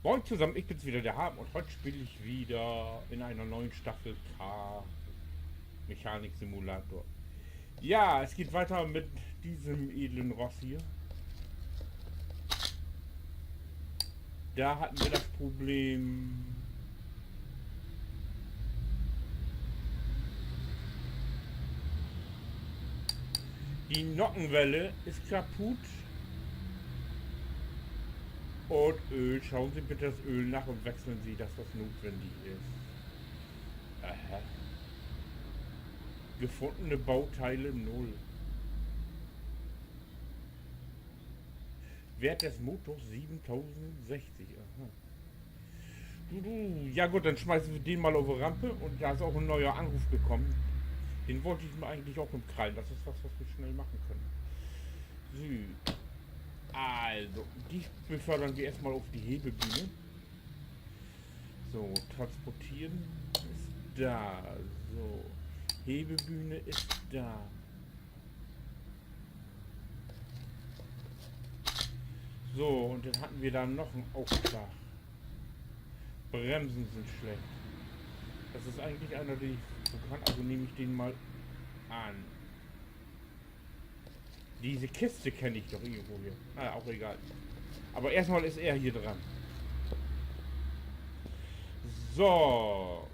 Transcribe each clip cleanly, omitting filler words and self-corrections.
Moin zusammen, ich bin's wieder, der Haben, und heute spiele ich wieder in einer neuen Staffel Car Mechanik Simulator. Ja, es geht weiter mit diesem edlen Ross hier. Da hatten wir das Problem, die Nockenwelle ist kaputt und Öl. Schauen Sie bitte das Öl nach und wechseln Sie das, was notwendig ist. Aha. Gefundene Bauteile 0. Wert des Motors 7060. Aha. Ja gut, dann schmeißen wir den mal auf die Rampe und da ist auch ein neuer Anruf gekommen. Den wollte ich mir eigentlich auch im Krallen. Das ist was wir schnell machen können. So, also, die befördern wir erstmal auf die Hebebühne. So, transportieren ist da. So, Hebebühne ist da. So, und dann hatten wir da noch einen Auftrag. Bremsen sind schlecht. Das ist eigentlich einer, den ich so kann, also nehme ich den mal an. Diese Kiste kenne ich doch irgendwo hier. Naja, auch egal. Aber erstmal ist er hier dran. So.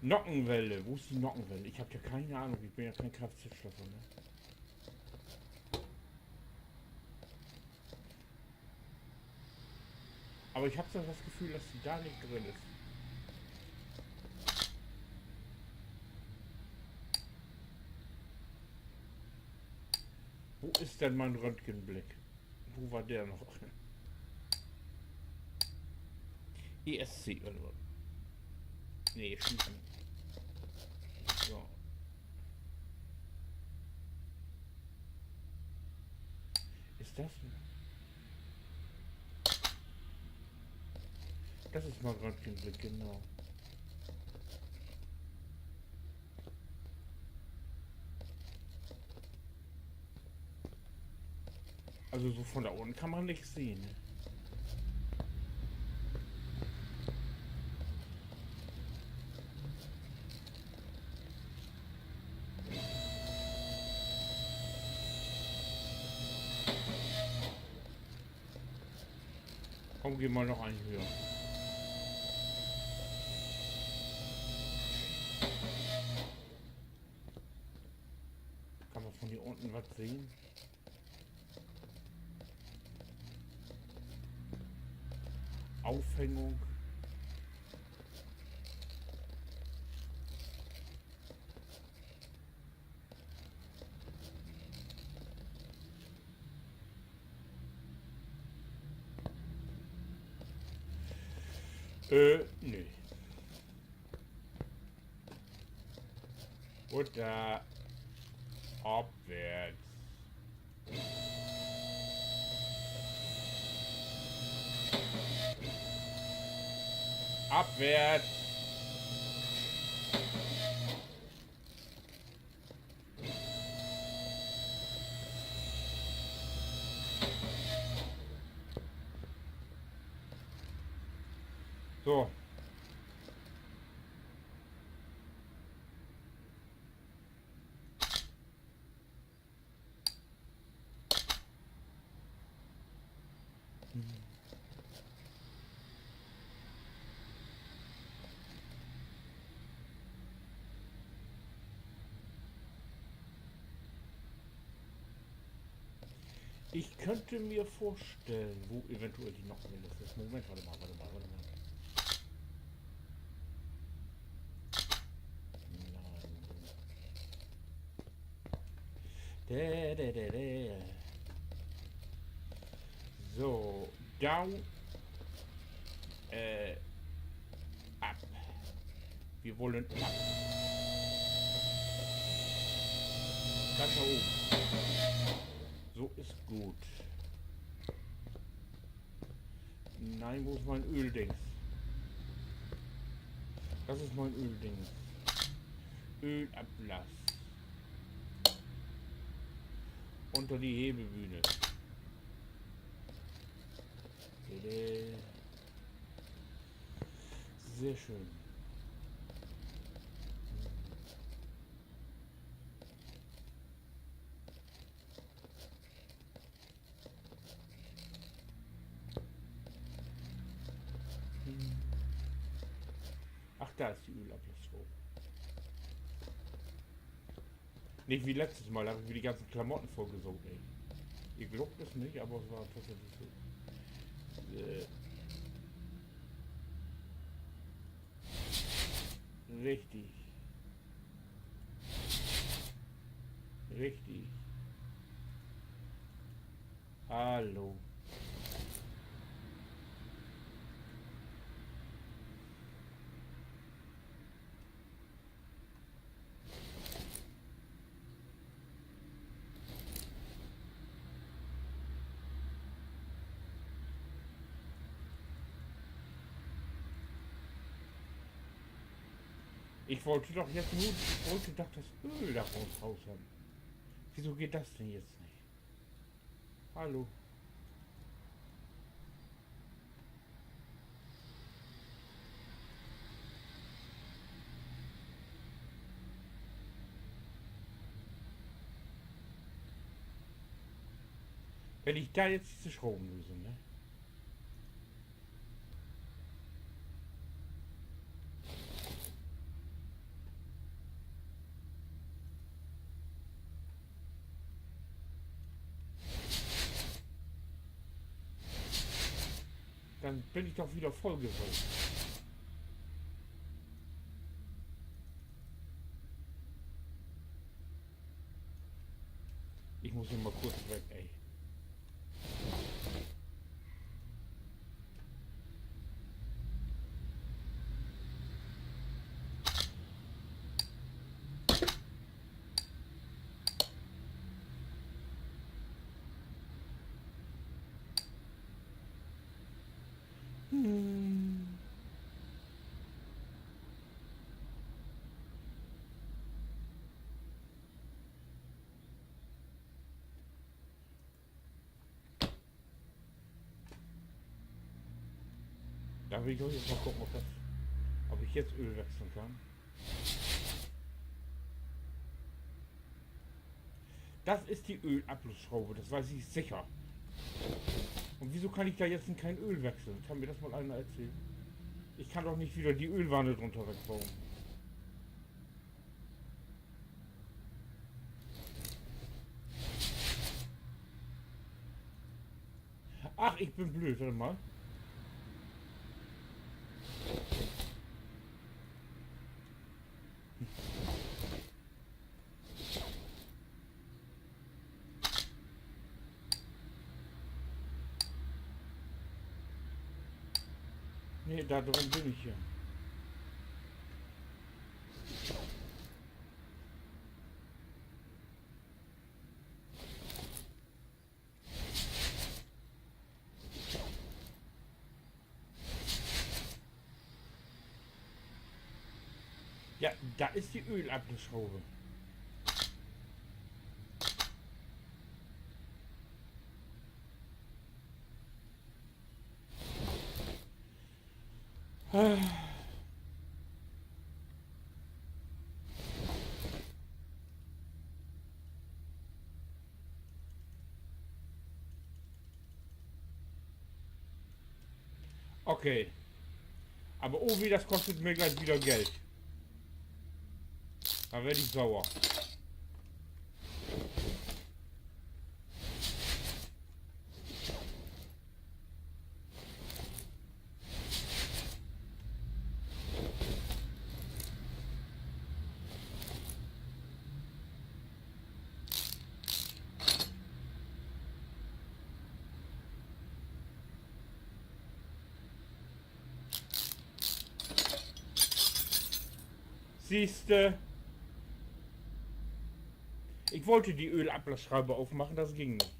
Nockenwelle. Wo ist die Nockenwelle? Ich habe ja keine Ahnung. Ich bin ja kein Kfz-Schlosser, ne? Aber ich habe so das Gefühl, dass sie da nicht drin ist. Wo ist denn mein Röntgenblick? Wo war der noch? ESC oder was? Nee, schießen. So. Ist das? Das ist mein Röntgenblick, genau. Also so von da unten kann man nichts sehen. Ne? Komm, geh mal noch einen höher. Kann man von hier unten was sehen? Aufhängung. Nee. Oder abwärts. Abwärts. So. Ich könnte mir vorstellen, wo eventuell die Nockenwelle ist. Moment, warte mal. Nein. So, down, ab. Wir wollen ab. Ganz nach oben. So ist gut. Nein, wo ist mein Öldings? Das ist mein Öldings. Ölablass. unter die Hebebühne. Sehr schön. Ach, da ist die Ölablassrobe. Nicht wie letztes Mal, da habe ich mir die ganzen Klamotten vorgesaugt, ey. Ihr glaubt es nicht, aber es war tatsächlich so. Richtig. Richtig. Hallo. Ich wollte doch jetzt nur, ich wollte doch das Öl daraus raus haben. Wieso geht das denn jetzt nicht? Hallo. Wenn ich da jetzt diese Schrauben löse, ne? Dann bin ich doch wieder vollgesaugt. Ich muss hier mal kurz weg, ey. Da will ich auch jetzt mal gucken, ob ich jetzt Öl wechseln kann. Das ist die Ölabflussschraube, das weiß ich sicher. Und wieso kann ich da jetzt kein Öl wechseln? Kann mir das mal einer erzählen? Ich kann doch nicht wieder die Ölwanne drunter wegbauen. Ach, ich bin blöd, warte mal. Nee, da drin bin ich hier. Ja, da ist die Ölabflussschraube. Okay. Aber oh, wie das kostet mir gleich wieder Geld. Da werde ich sauer. Siehste. Ich wollte die Ölablassschraube aufmachen, das ging nicht.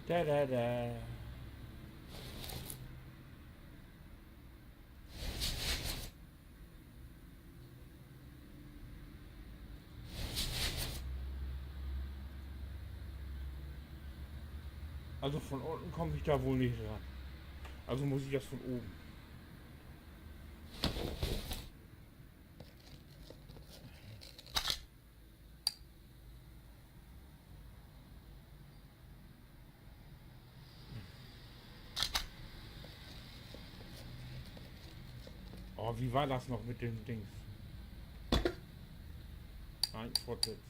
Da da da. Also von unten komme ich da wohl nicht ran. Also muss ich das von oben. Oh, wie war das noch mit dem Dings? Nein, fortsetzen.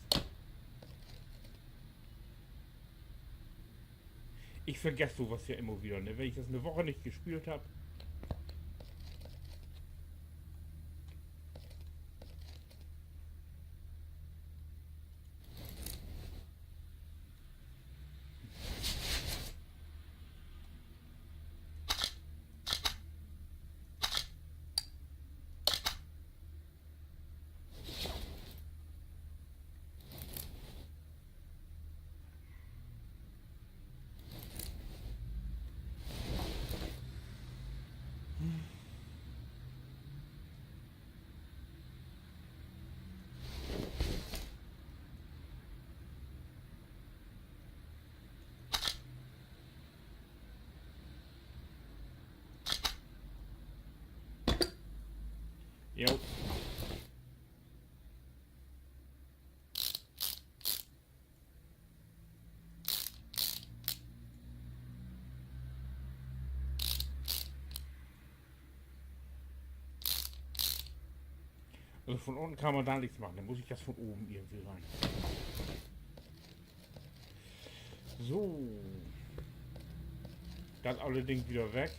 Ich vergesse sowas ja immer wieder, ne? Wenn ich das eine Woche nicht gespielt habe. Jo. Also von unten kann man da nichts machen, dann muss ich das von oben irgendwie rein. So. Das allerdings wieder weg.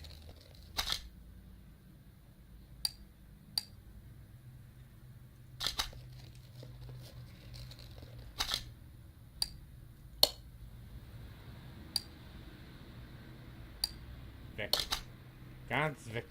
Weg. Ganz weg.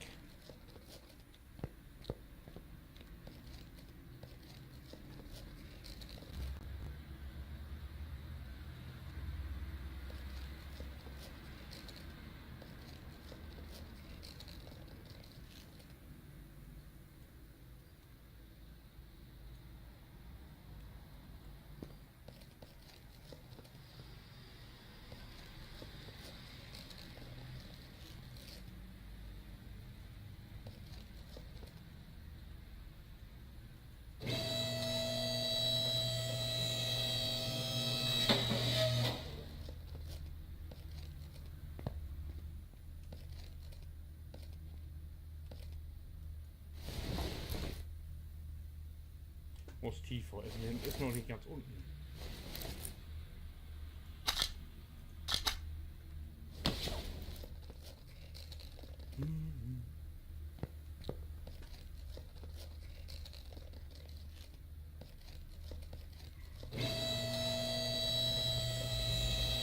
Muss tiefer. Ist noch nicht ganz unten.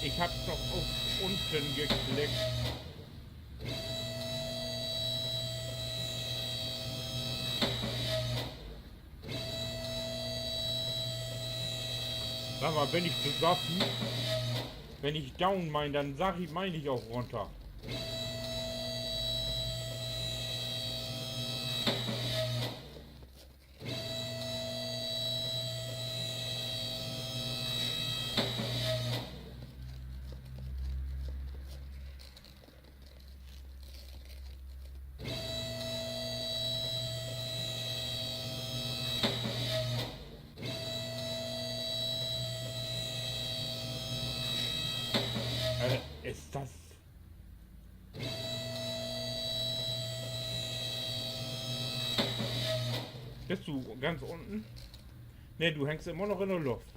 Ich habe doch auf unten geklickt. Sag mal, bin ich besoffen? Wenn ich down meine, dann meine ich auch runter. Ist das... Bist du ganz unten? Ne, du hängst immer noch in der Luft.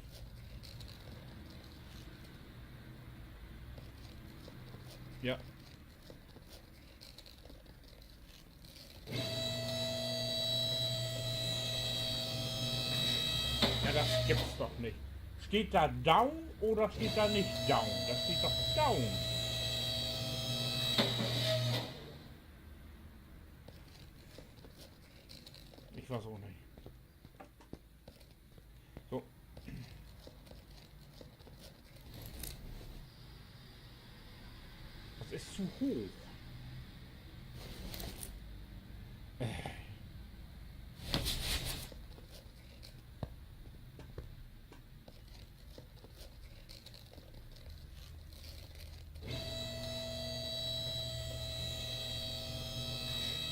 Ja. Ja, das gibt's doch nicht. Steht da down oder steht da nicht down? Das steht doch down. Ich weiß auch nicht. So. ist zu hoch.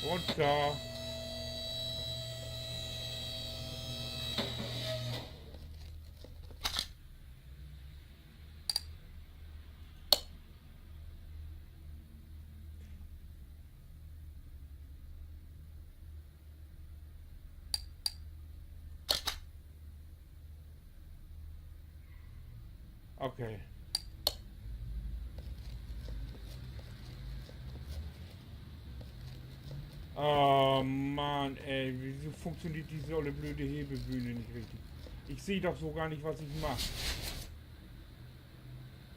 Runter. Okay. Oh Mann, ey, wieso funktioniert diese olle blöde Hebebühne nicht richtig? Ich sehe doch so gar nicht, was ich mache.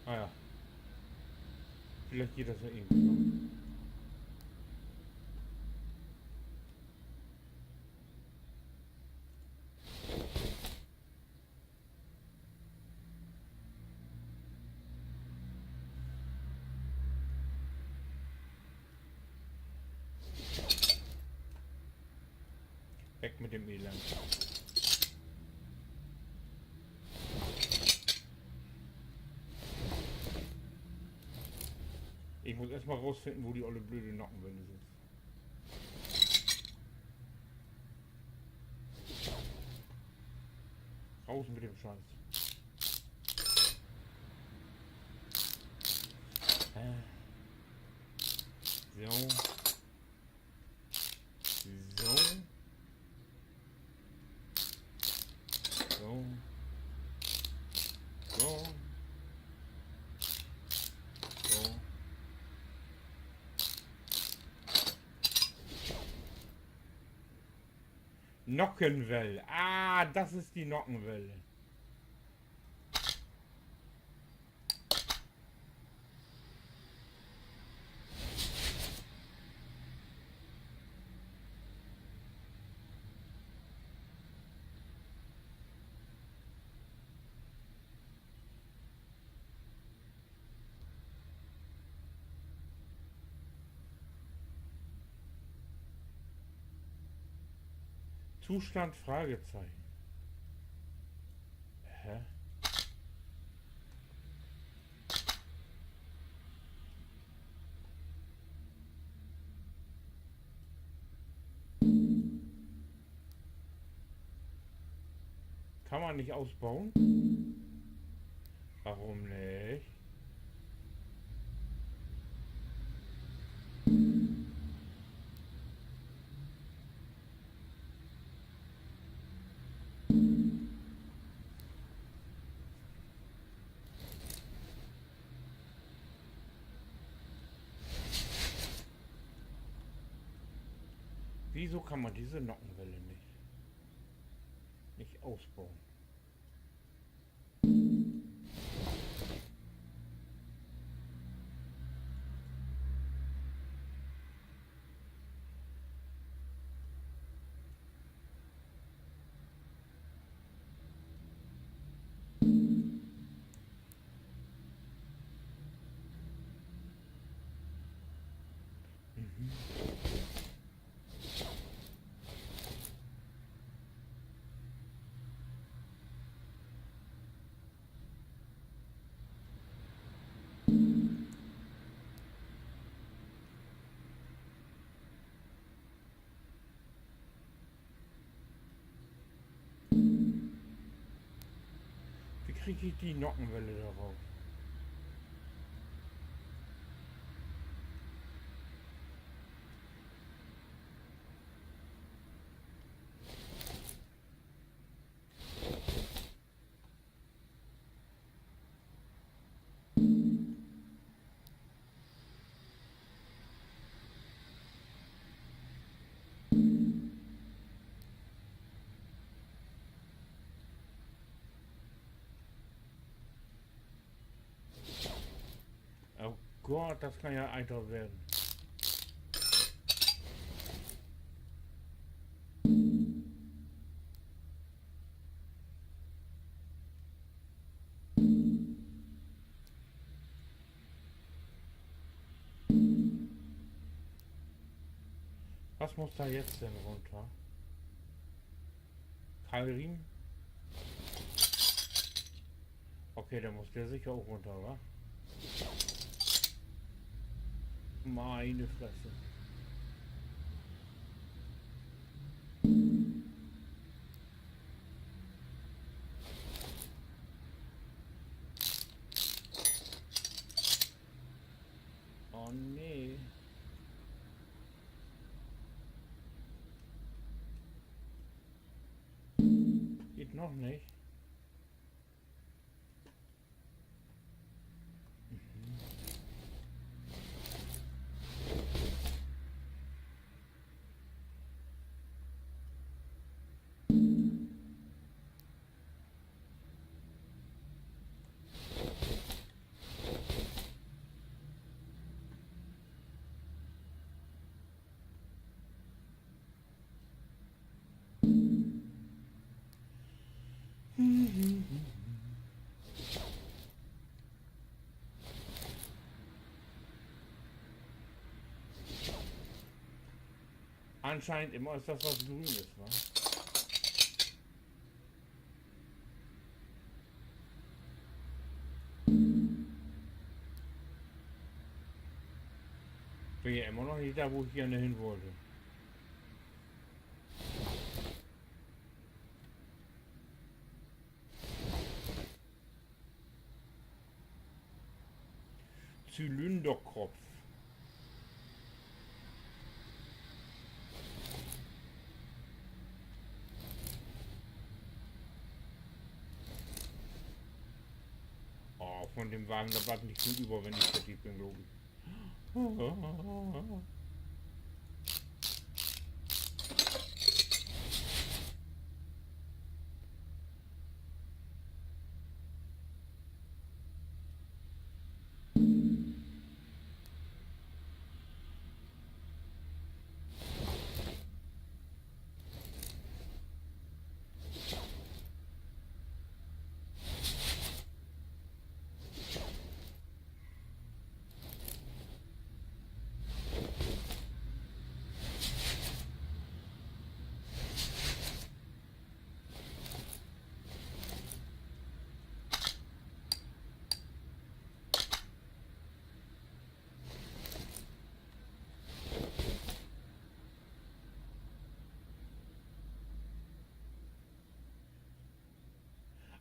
Ah ja. Vielleicht geht das ja irgendwie. Weg mit dem Elend. Ich muss erstmal rausfinden, wo die olle blöde Nockenwelle sind. Raus mit dem Scheiß. So. So. So. So. So. Nockenwelle. Ah, das ist die Nockenwelle. Zustand Fragezeichen. Hä? Kann man nicht ausbauen? Warum nicht? Wieso kann man diese Nockenwelle nicht ausbauen? Wie kriege ich die Nockenwelle darauf? Oh Gott, das kann ja einfach werden. Was muss da jetzt denn runter? Keilriemen? Okay, der muss der sicher auch runter, oder? Meine Fresse. Oh nee. Geht noch nicht. Anscheinend immer ist das was Grünes, wa? Bin ja immer noch nicht da, wo ich gerne hin wollte. Zylinderkopf. Oh, von dem Wagen, da bleibt nicht viel über, wenn ich fertig bin, glaube ich.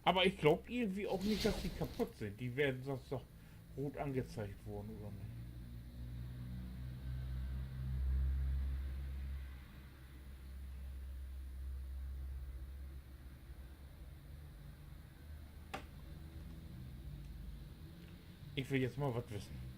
Aber ich glaube irgendwie auch nicht, dass die kaputt sind. Die werden sonst doch rot angezeigt worden, oder nicht? Ich will jetzt mal was wissen.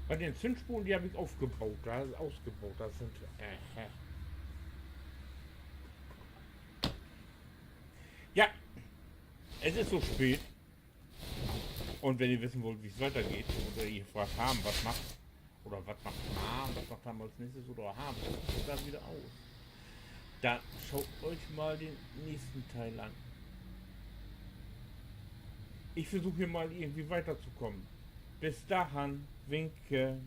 Bei den Zündspulen, die habe ich aufgebaut, da ist ausgebaut, das sind. Ja, es ist so spät. Und wenn ihr wissen wollt, wie es weitergeht, oder ihr fragt Ham, was macht, oder was macht Ham, was macht Ham als nächstes, oder Ham, was sieht das wieder aus? Dann schaut euch mal den nächsten Teil an. Ich versuche hier mal irgendwie weiterzukommen. Bis dahin, winke.